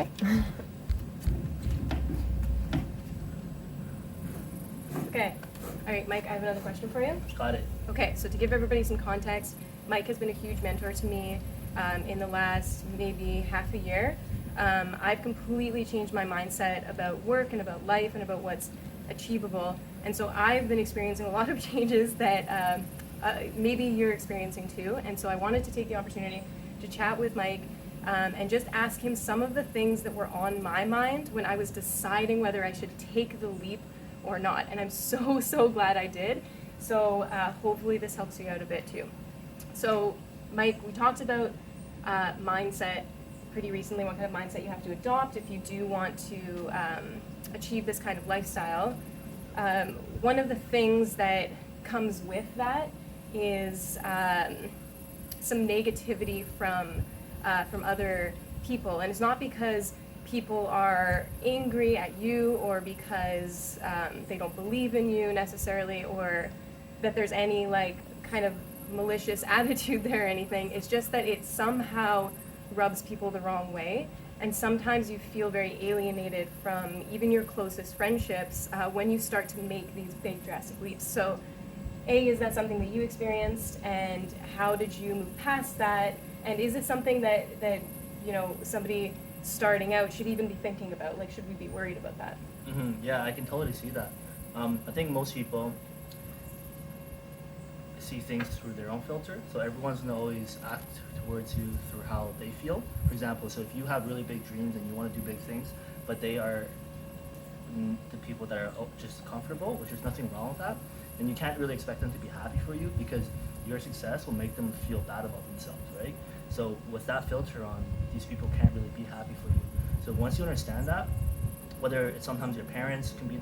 Okay. Okay. All right, Mike, I have another question for you. Got it. Okay, so to give everybody some context, Mike has been a huge mentor to me in the last maybe half a year. I've completely changed my mindset about work and about life and about what's achievable. And so I've been experiencing a lot of changes that maybe you're experiencing too. And so I wanted to take the opportunity to chat with Mike and just ask him some of the things that were on my mind when I was deciding whether I should take the leap or not. And I'm so glad I did. So hopefully this helps you out a bit too. So Mike, we talked about mindset pretty recently, what kind of mindset you have to adopt if you do want to achieve this kind of lifestyle. One of the things that comes with that is some negativity from other people. And it's not because people are angry at you or because they don't believe in you necessarily, or that there's any like kind of malicious attitude there or anything. It's just that it somehow rubs people the wrong way. And sometimes you feel very alienated from even your closest friendships when you start to make these big drastic leaps. So A, is that something that you experienced, and how did you move past that? And is it something that you know, somebody starting out should even be thinking about? Like, should we be worried about that? Mm-hmm. Yeah, I can totally see that. I think most people see things through their own filter, so everyone's gonna always act towards you through how they feel. For example, so if you have really big dreams and you want to do big things, but they are the people that are just comfortable, which is nothing wrong with that, then you can't really expect them to be happy for you, because your success will make them feel bad about themselves, right? So with that filter on, these people can't really be happy for you. So once you understand that, whether it's sometimes your parents can be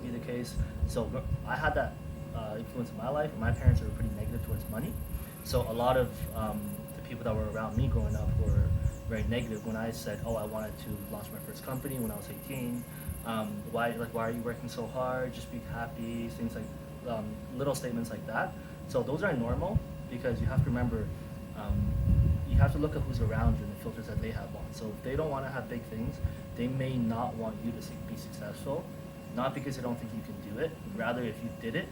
the case. So I had that influence in my life. My parents were pretty negative towards money. So a lot of the people that were around me growing up were very negative when I said, oh, I wanted to launch my first company when I was 18. Why are you working so hard? Just be happy. Things like little statements like that. So those are normal, because you have to remember, you have to look at who's around you and the filters that they have on. So if they don't want to have big things, they may not want you to be successful, not because they don't think you can do it. Rather, if you did it,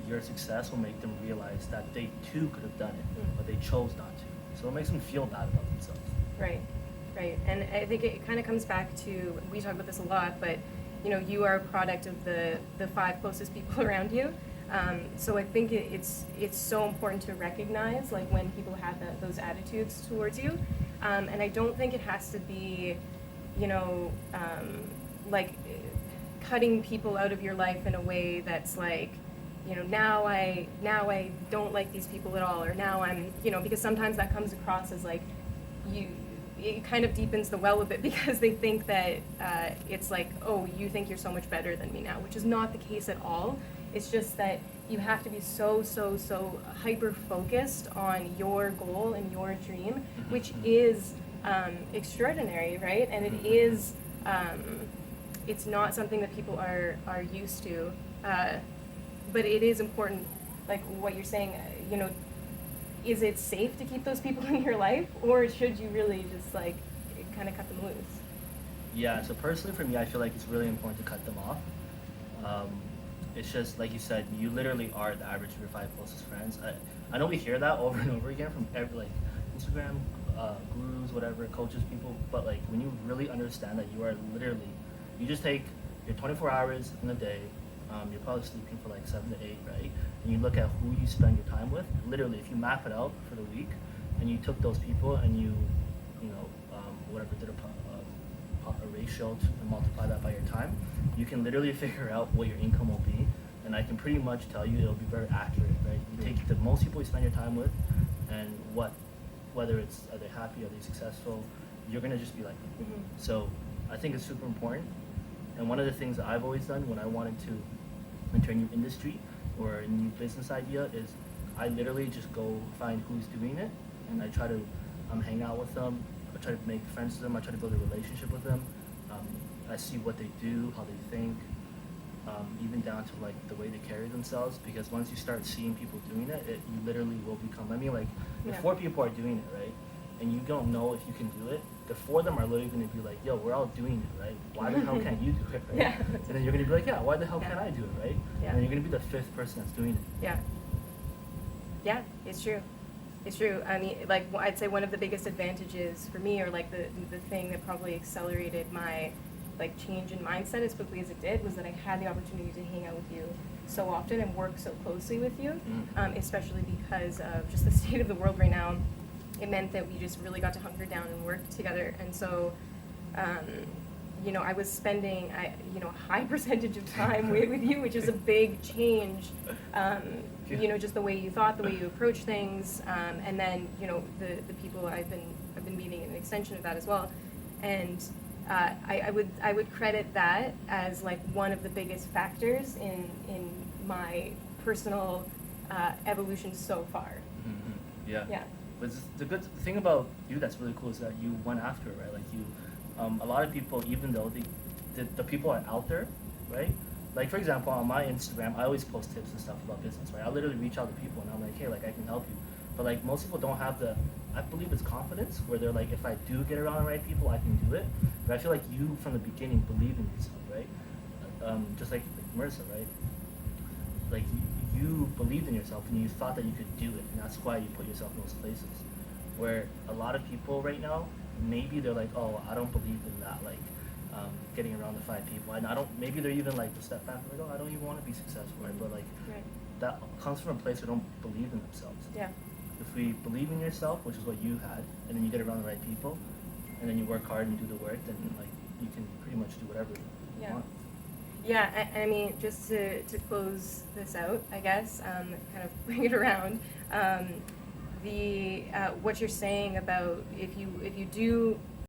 your success will make them realize that they too could have done it, but they chose not to. So it makes them feel bad about themselves. Right. And I think it kind of comes back to, we talk about this a lot, but you know, you are a product of the 5 closest people around you. So I think it's so important to recognize like when people have those attitudes towards you, and I don't think it has to be, you know, like cutting people out of your life in a way that's like, you know, now I don't like these people at all, or now I'm, you know, because sometimes that comes across as like it kind of deepens the well a bit, because they think that it's like, oh, you think you're so much better than me now, which is not the case at all. It's just that you have to be so hyper focused on your goal and your dream, which is extraordinary, right? And it is, it's not something that people are used to, but it is important, like what you're saying, you know, is it safe to keep those people in your life, or should you really just like kind of cut them loose? Yeah, so personally for me, I feel like it's really important to cut them off. It's just, like you said, you literally are the average of your 5 closest friends. I know we hear that over and over again from every, like, Instagram gurus, whatever, coaches, people, but like when you really understand that you are literally, you just take your 24 hours in a day, you're probably sleeping for like 7 to 8, right? And you look at who you spend your time with. Literally, if you map it out for the week, and you took those people and you know, whatever, did a ratio to multiply that by your time, you can literally figure out what your income will be. And I can pretty much tell you it'll be very accurate, right? You take the most people you spend your time with, and whether it's, are they happy, are they successful, you're gonna just be like them. So I think it's super important. And one of the things that I've always done when I wanted to enter a new industry or a new business idea is I literally just go find who's doing it, and I try to hang out with them. I try to make friends with them. I try to build a relationship with them. I see what they do, how they think, even down to like the way they carry themselves. Because once you start seeing people doing it, you literally will become. I mean, like if 4 people are doing it, right, and you don't know if you can do it, the four of them are literally going to be like, yo, we're all doing it, right? Why the hell can't you do it, right? Yeah. And then you're going to be like, yeah, why the hell Yeah. can't I do it, right? Yeah. And then you're going to be the fifth person that's doing it. Yeah. Yeah, it's true. It's true. I mean, like, I'd say one of the biggest advantages for me, or like the thing that probably accelerated my like change in mindset as quickly as it did, was that I had the opportunity to hang out with you so often and work so closely with you, especially because of just the state of the world right now. It meant that we just really got to hunker down and work together, and so you know, I was spending a high percentage of time with you, which is a big change. You know, just the way you thought, the way you approach things, and then you know the people I've been meeting, an extension of that as well, and I would credit that as like one of the biggest factors in my personal evolution so far. Mm-hmm. Yeah. Yeah. But the good thing about you that's really cool is that you went after it, right? Like you, a lot of people, even though the people are out there, right? Like for example, on my Instagram, I always post tips and stuff about business, right? I literally reach out to people and I'm like, hey, like I can help you. But like most people don't have the, I believe it's confidence, where they're like, if I do get around the right people, I can do it. But I feel like you from the beginning believed in yourself, right? Just like Marissa, right? Like you believed in yourself and you thought that you could do it, and that's why you put yourself in those places. Where a lot of people right now, maybe they're like, oh, I don't believe in that, like getting around the 5 people. And I don't. Maybe they're even like a step back, like, oh, I don't even want to be successful, right? But like that comes from a place where they don't believe in themselves. Yeah. If we believe in yourself, which is what you had, and then you get around the right people, and then you work hard and do the work, then like you can pretty much do whatever you want. Yeah, I mean, just to close this out, I guess, kind of bring it around, what you're saying about if you do